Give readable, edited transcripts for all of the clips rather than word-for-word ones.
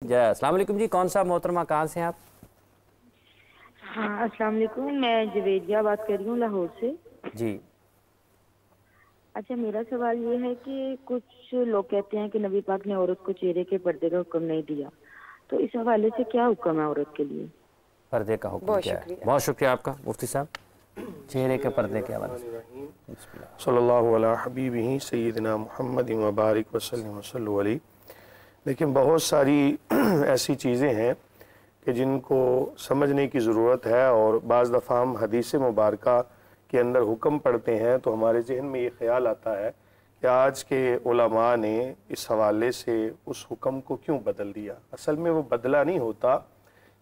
अस्सलाम वालेकुम जी, कौन सा मोहतरमा, कहाँ से हैं आप? हाँ, अस्सलाम वालेकुम। मैं जवेदिया बात कर रही हूँ लाहौर से। जी। अच्छा, मेरा सवाल ये है कि कुछ लोग कहते हैं कि नबी पाक ने औरत को चेहरे के पर्दे का हुक्म नहीं दिया, तो इस हवाले से क्या हुक्म है औरत के लिए? पर्दे का हुक्म बहुत क्या है? शुक्रिया। बहुत शुक्रिया आपका मुफ्ती साहब। चेहरे के पर्दे के हवाले से सल्लल्लाहु अला हबीबिही सय्यिदना मुहम्मद व बारिक वसल्लम वसल्लु अलैहि। लेकिन बहुत सारी ऐसी चीज़ें हैं कि जिनको समझने की ज़रूरत है, और बाज़ दफ़ा हम हदीस मुबारका के अंदर हुक्म पढ़ते हैं तो हमारे जहन में ये ख्याल आता है कि आज के उलमा ने इस हवाले से उस हुक्म को क्यों बदल दिया। असल में वो बदला नहीं होता।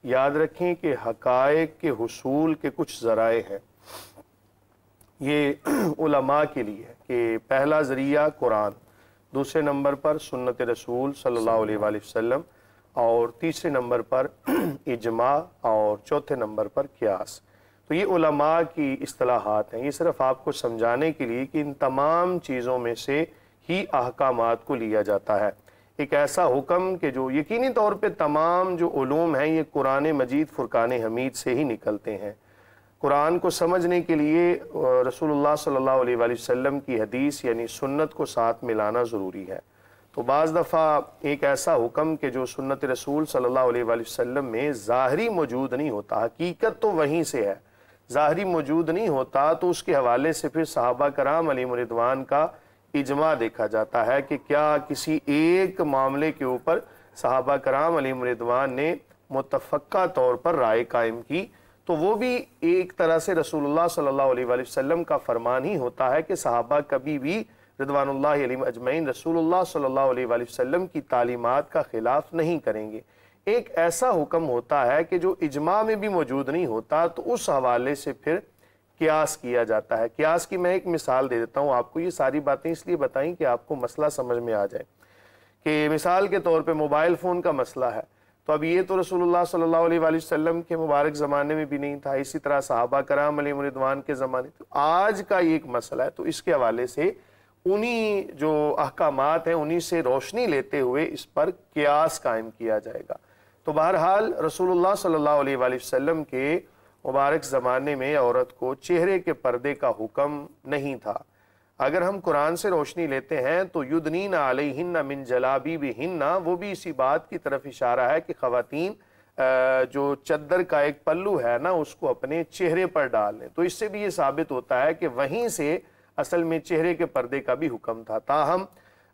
याद रखें कि हक़ाइक़ के हुसूल के कुछ ज़राए हैं, ये उलमा के लिए है कि पहला ज़रिया कुरान, दूसरे नंबर पर सुन्नत रसूल सल्लल्लाहु अलैहि वसल्लम, और तीसरे नंबर पर इजमा, और चौथे नंबर पर क़ियास। तो ये उलमा की इस्तिलाहात हैं। ये सिर्फ आपको समझाने के लिए कि इन तमाम चीज़ों में से ही अहकामात को लिया जाता है। एक ऐसा हुक्म कि जो यकीनी तौर पे तमाम जो उलूम हैं ये कुरान मजीद फुरकान हमीद से ही निकलते हैं। कुरान को समझने के लिए रसूलुल्लाह सल्लल्लाहु अलैहि वसल्लम की हदीस यानी सुन्नत को साथ मिलाना ज़रूरी है। तो बाज़ दफ़ा एक ऐसा हुक्म कि जो सुन्नत रसूल सल्लल्लाहु अलैहि वसल्लम में ज़ाहरी मौजूद नहीं होता, हकीकत तो वहीं से है, ज़ाहरी मौजूद नहीं होता, तो उसके हवाले से फिर सहाबा कराम अलैहिम रिदवान का इजमा देखा जाता है कि क्या किसी एक मामले के ऊपर सहाबा कराम अलैहिम रिदवान ने मुतफ़क्का तौर पर राय कायम की, तो वो भी एक तरह से रसूलुल्लाह सल्लल्लाहु अलैहि वसल्लम का फरमान ही होता है कि सहाबा कभी भी रिदवानुल्लाहि अलैहिम अजमईन रसूलुल्लाह सल्लल्लाहु अलैहि वसल्लम की तालीमात का खिलाफ नहीं करेंगे। एक ऐसा हुक्म होता है कि जो इजमा में भी मौजूद नहीं होता, तो उस हवाले से फिर क़ियास किया जाता है। क़ियास की मैं एक मिसाल दे देता हूँ आपको। ये सारी बातें इसलिए बताई कि आपको मसला समझ में आ जाए कि मिसाल के तौर पे मोबाइल फ़ोन का मसला है, तो अब ये तो रसूलुल्लाह सल्लल्लाहु अलैहि वसल्लम के मुबारक ज़माने में भी नहीं था, इसी तरह सहाबा कराम अलैहिम रिदवान के ज़माने, तो आज का ये एक मसला है। तो इसके हवाले से उन्हीं जो अहकामात हैं उन्हीं से रोशनी लेते हुए इस पर क़ियास कायम किया जाएगा। तो बहरहाल रसूलुल्लाह सल्लल्लाहु अलैहि वसल्लम के मुबारक ज़माने में औरत को चेहरे के पर्दे का हुक्म नहीं था। अगर हम कुरान से रोशनी लेते हैं तो युदनीना अलैहिन्ना मिन जलाबीबिहिन्ना, वो भी इसी बात की तरफ इशारा है कि ख़वातीन जो चद्दर का एक पल्लू है ना उसको अपने चेहरे पर डाल लें। तो इससे भी ये साबित होता है कि वहीं से असल में चेहरे के पर्दे का भी हुक्म था। ताहम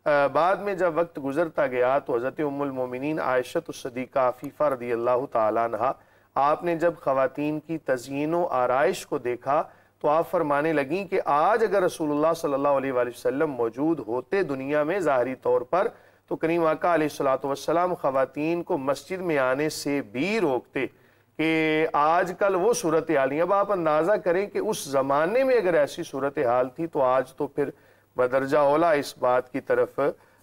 बाद में जब वक्त गुजरता गया तो हज़रत उम्मुल मोमिनीन आयशा सदीक़ा अफ़ीफ़ा रज़ियल्लाहु ताला अन्हा, आपने जब ख़वातीन की तज़यीन व आराइश को देखा तो आप फरमाने लगीं कि आज अगर रसूलुल्लाह सल्लल्लाहु अलैहि वसल्लम मौजूद होते दुनिया में ज़ाहरी तौर पर, तो करीम आका अलैहिस्सलातु वस्सलाम ख़वातीन को मस्जिद में आने से भी रोकते कि आजकल वो सूरत हाल नहीं। अब आप अंदाज़ा करें कि उस ज़माने में अगर ऐसी सूरत हाल थी तो आज तो फिर बदरजा औला इस बात की तरफ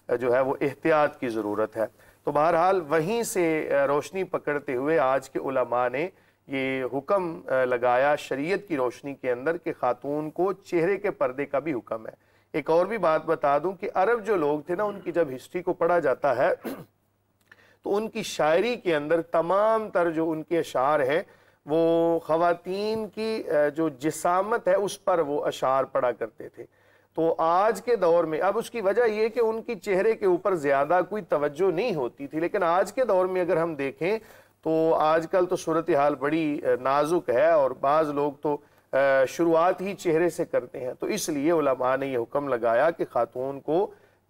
जो है वो एहतियात की ज़रूरत है। तो बहरहाल वहीं से रोशनी पकड़ते हुए आज के उलमा ने ये हुक्म लगाया शरीयत की रोशनी के अंदर कि खातून को चेहरे के पर्दे का भी हुक्म है। एक और भी बात बता दूं कि अरब जो लोग थे ना, उनकी जब हिस्ट्री को पढ़ा जाता है तो उनकी शायरी के अंदर तमाम तर जो उनके अशार हैं वो ख़वातीन की जो जिसामत है उस पर वो अशार पढ़ा करते थे। तो आज के दौर में अब उसकी वजह यह कि उनकी चेहरे के ऊपर ज़्यादा कोई तवज्जो नहीं होती थी, लेकिन आज के दौर में अगर हम देखें तो आजकल तो सूरत हाल बड़ी नाजुक है और बाज़ लोग तो शुरुआत ही चेहरे से करते हैं। तो इसलिए उलमा ने यह हुक्म लगाया कि खातून को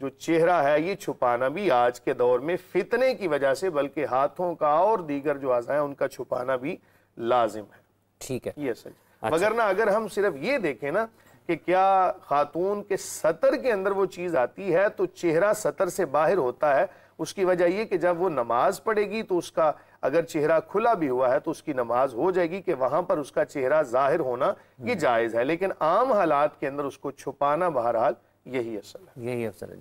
जो चेहरा है ये छुपाना भी आज के दौर में फितने की वजह से, बल्कि हाथों का और दीगर जो अज़ा है उनका छुपाना भी लाजिम है। ठीक है, ये सच। अच्छा। मगर ना अगर हम सिर्फ ये देखें ना कि क्या खातून के सतर के अंदर वो चीज़ आती है, तो चेहरा सतर से बाहर होता है। उसकी वजह ये कि जब वो नमाज पढ़ेगी तो उसका अगर चेहरा खुला भी हुआ है तो उसकी नमाज हो जाएगी कि वहां पर उसका चेहरा जाहिर होना ये जायज़ है, लेकिन आम हालात के अंदर उसको छुपाना बहरहाल यही असल है। यही अफसर है।